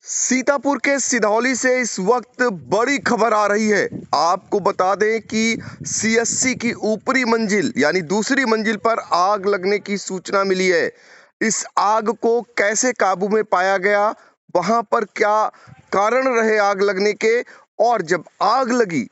सीतापुर के सिधौली से इस वक्त बड़ी खबर आ रही है। आपको बता दें कि सीएससी की ऊपरी मंजिल यानी दूसरी मंजिल पर आग लगने की सूचना मिली है। इस आग को कैसे काबू में पाया गया, वहां पर क्या कारण रहे आग लगने के, और जब आग लगी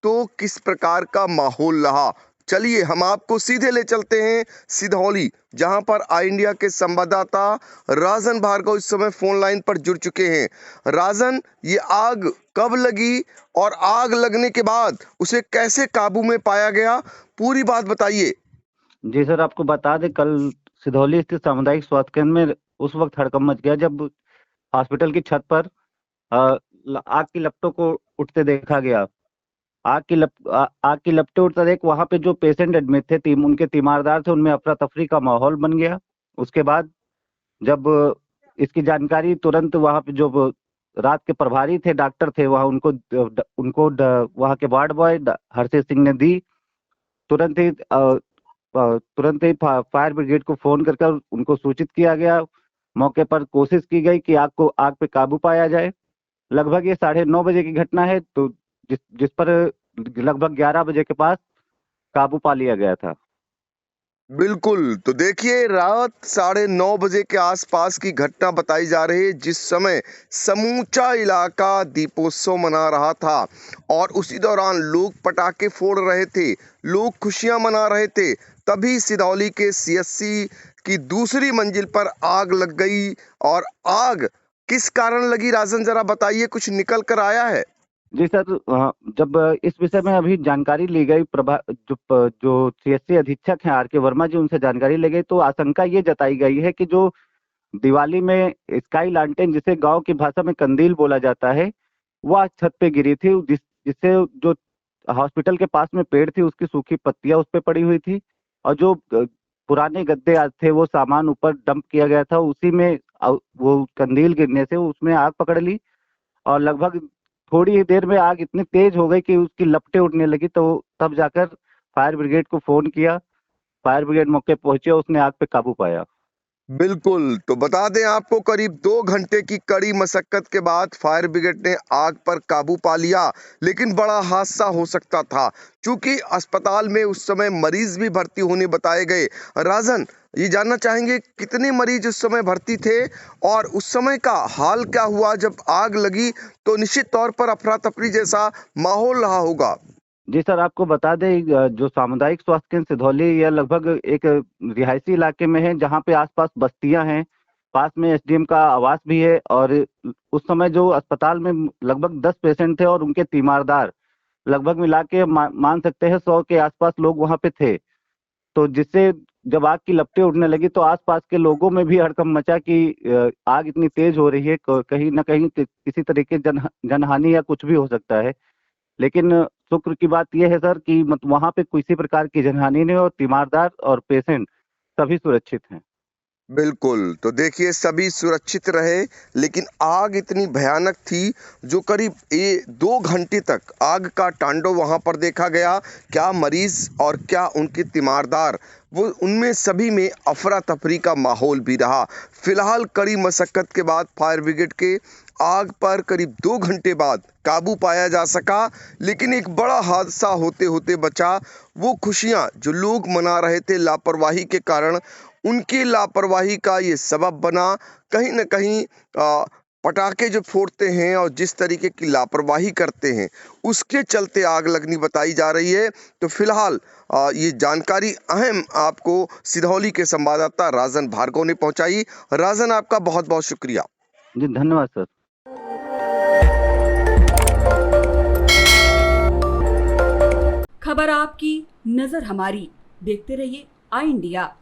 तो किस प्रकार का माहौल रहा, चलिए हम आपको सीधे ले चलते हैं सिधौली, जहां पर आई इंडिया के संवाददाता राजन भार्गव इस समय फोन लाइन पर जुड़ चुके हैं। राजन, ये आग कब लगी और आग लगने के बाद उसे कैसे काबू में पाया गया, पूरी बात बताइए। जी सर, आपको बता दें, कल सिधौली स्थित सामुदायिक स्वास्थ्य केंद्र में उस वक्त हड़कंप मच गया जब हॉस्पिटल की छत पर आग की लपटों को उठते देखा गया। आग की लपटें उठता देख वहां पे जो पेशेंट एडमिट थे, उनके तीमारदार थे, उनमें अफरा तफरी का माहौल बन गया। उसके बाद जब इसकी जानकारी तुरंत वहां पे जो रात के प्रभारी थे, डॉक्टर थे वहां, वहां के वार्ड बॉय हरषित सिंह ने दी। तुरंत ही फायर ब्रिगेड को फोन कर उनको सूचित किया गया। मौके पर कोशिश की गई कि आग पे काबू पाया जाए। लगभग ये 9:30 बजे की घटना है, तो जिस पर लगभग 11 बजे के पास काबू पा लिया गया था। बिल्कुल, तो देखिए रात 9:30 के आसपास की घटना बताई जा रही है, जिस समय समूचा इलाका दीपोत्सव मना रहा था और उसी दौरान लोग पटाखे फोड़ रहे थे, लोग खुशियां मना रहे थे। तभी सिधौली के सीएससी की दूसरी मंजिल पर आग लग गई। और आग किस कारण लगी, राजन जरा बताइए, कुछ निकल कर आया है? जी सर, जब इस विषय में अभी जानकारी ली गई, जो सीएससी अधीक्षक हैं आर के वर्मा जी, उनसे जानकारी ली गई, तो आशंका ये जताई गई है कि जो दिवाली में स्काई लालटेन, जिसे गांव की भाषा में कंदील बोला जाता है, वह छत पे गिरी थी, जिससे जो हॉस्पिटल के पास में पेड़ थी उसकी सूखी पत्तियां उस पे पड़ी हुई थी, और जो पुराने गद्दे आज थे वो सामान ऊपर डंप किया गया था, उसी में वो कंदील गिरने से उसमें आग पकड़ ली। और लगभग थोड़ी ही देर में आग इतनी तेज हो गई कि उसकी लपटें उड़ने लगी, तो तब जाकर फायर ब्रिगेड को फोन किया। फायर ब्रिगेड मौके पहुंचे, उसने आग पे काबू पाया। बिल्कुल, तो बता दें आपको, करीब 2 घंटे की कड़ी मशक्कत के बाद फायर ब्रिगेड ने आग पर काबू पा लिया। लेकिन बड़ा हादसा हो सकता था, क्योंकि अस्पताल में उस समय मरीज भी भर्ती होने बताए गए। राजन, ये जानना चाहेंगे कितने मरीज उस समय भर्ती थे और उस समय का हाल क्या हुआ जब आग लगी? तो निश्चित तौर पर अफरा तफरी जैसा माहौल रहा होगा। जी सर, आपको बता दें, जो सामुदायिक स्वास्थ्य केंद्र सिधौली, यह लगभग एक रिहायशी इलाके में है, जहाँ पे आसपास बस्तियां हैं, पास में एसडीएम का आवास भी है। और उस समय जो अस्पताल में लगभग 10 पेशेंट थे और उनके तीमारदार, लगभग मिला के मान सकते हैं 100 के आसपास लोग वहां पे थे। तो जिससे जब आग की लपटें उड़ने लगी तो आसपास के लोगों में भी हड़कंप मचा कि आग इतनी तेज हो रही है, कहीं ना कहीं किसी तरीके जनहानि या कुछ भी हो सकता है। लेकिन शुक्र की बात यह है सर कि वहां पे किसी प्रकार की जनहानि नहीं, और तीमारदार और पेशेंट सभी सुरक्षित हैं। बिल्कुल, तो देखिए सभी सुरक्षित रहे, लेकिन आग इतनी भयानक थी, जो करीब 2 घंटे तक आग का तांडव वहां पर देखा गया। क्या मरीज और क्या उनके तीमारदार, वो उनमें सभी में अफरा तफरी का माहौल भी रहा। फिलहाल कड़ी मशक्कत के बाद फायर ब्रिगेड के आग पर करीब 2 घंटे बाद काबू पाया जा सका। लेकिन एक बड़ा हादसा होते होते बचा। वो खुशियां जो लोग मना रहे थे लापरवाही के कारण, उनकी लापरवाही का ये सबब बना। कहीं न कहीं पटाखे जो फोड़ते हैं और जिस तरीके की लापरवाही करते हैं, उसके चलते आग लगनी बताई जा रही है। तो फिलहाल ये जानकारी अहम आपको सिधौली के संवाददाता राजन भार्गव ने पहुंचाई। राजन, आपका बहुत बहुत शुक्रिया। जी धन्यवाद सर। खबर आपकी, नजर हमारी। देखते रहिए आई इंडिया।